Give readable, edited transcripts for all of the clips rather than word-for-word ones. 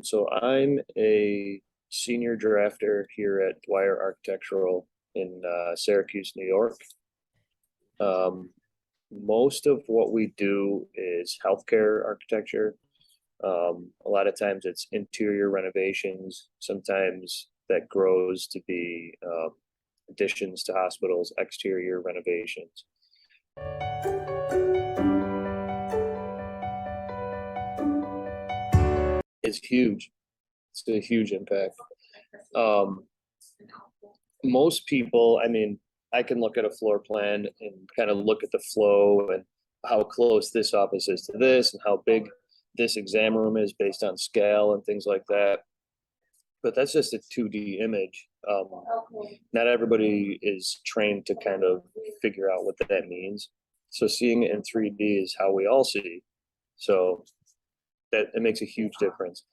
So I'm a senior drafter here at Dwyer Architectural in Syracuse, New York. Um, Most of what we do is healthcare architecture. A lot of times it's interior renovations. Sometimes that grows to be additions to hospitals, exterior renovations. It's huge. It's a huge impact. Um, Most people, I mean, I can look at a floor plan and kind of look at the flow and how close this office is to this and how big this exam room is based on scale and things like that. But that's just a 2D image. Not everybody is trained to kind of figure out what that means. So seeing it in 3D is how we all see. So that it makes a huge difference.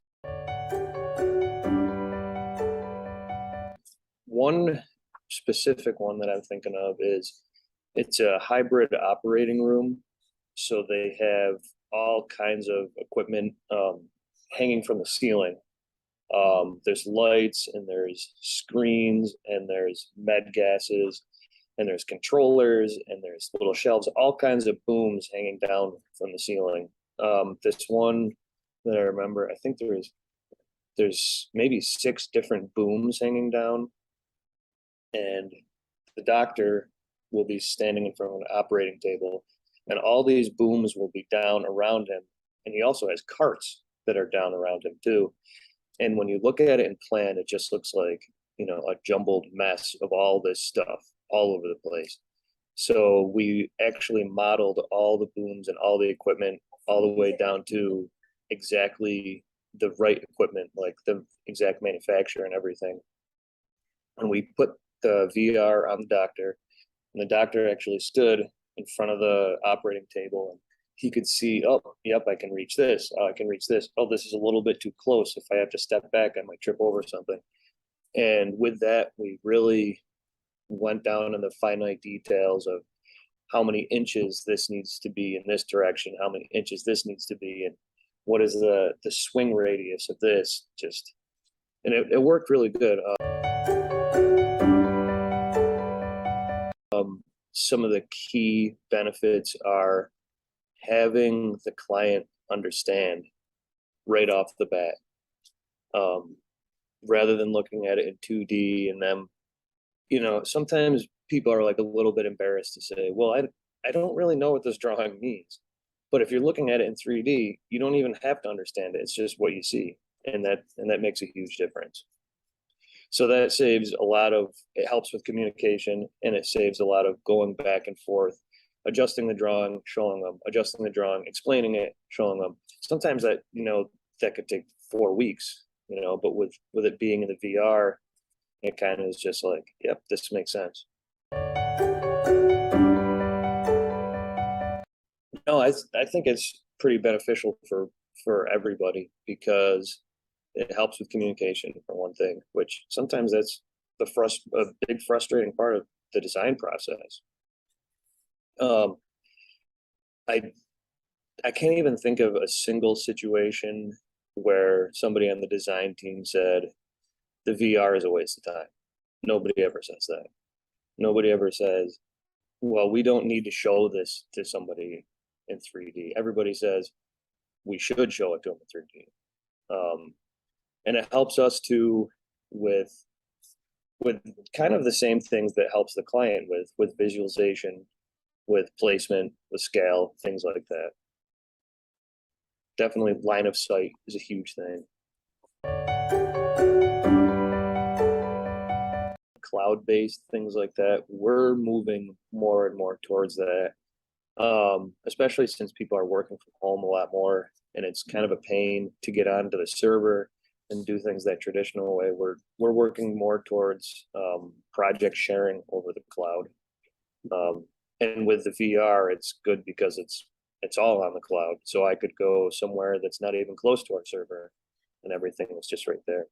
One specific one that I'm thinking of is it's a hybrid operating room. So they have all kinds of equipment hanging from the ceiling. There's lights and there's screens and there's med gases and there's controllers and there's little shelves, all kinds of booms hanging down from the ceiling. This one that I remember, I think there's maybe 6 different booms hanging down, and the doctor will be standing in front of an operating table, and all these booms will be down around him. And he also has carts that are down around him too. And when you look at it in plan, it just looks like, a jumbled mess of all this stuff all over the place. So we actually modeled all the booms and all the equipment all the way down to exactly the right equipment, like the exact manufacturer and everything. And we put the VR on the doctor, and the doctor actually stood in front of the operating table, and he could see, oh, yep, I can reach this. Oh, I can reach this. Oh, this is a little bit too close. If I have to step back, I might trip over something. And with that, we really went down in the finite details of how many inches this needs to be in this direction, how many inches this needs to be, and what is the swing radius of this. And it worked really good. Some of the key benefits are having the client understand right off the bat, rather than looking at it in 2D and them, sometimes people are like a little bit embarrassed to say, well, I don't really know what this drawing means. But if you're looking at it in 3D, you don't even have to understand it. It's just what you see. And that makes a huge difference. So that saves it helps with communication, and it saves a lot of going back and forth, adjusting the drawing, showing them, adjusting the drawing, explaining it, showing them. Sometimes that could take 4 weeks, but with it being in the VR, it kind of is just like, yep, this makes sense. No, I think it's pretty beneficial for everybody because it helps with communication for one thing, which sometimes that's a big frustrating part of the design process. Um, I can't even think of a single situation where somebody on the design team said the VR is a waste of time. Nobody ever says that. Nobody ever says, well, we don't need to show this to somebody in 3D. Everybody says we should show it to them in 3D. And it helps us too with kind of the same things that helps the client with visualization, with placement, with scale, things like that. Definitely line of sight is a huge thing. Cloud-based things like that, we're moving more and more towards that, especially since people are working from home a lot more, and it's kind of a pain to get onto the server and do things that traditional way. We're working more towards project sharing over the cloud, and with the VR, it's good because it's all on the cloud. So I could go somewhere that's not even close to our server, and everything is just right there.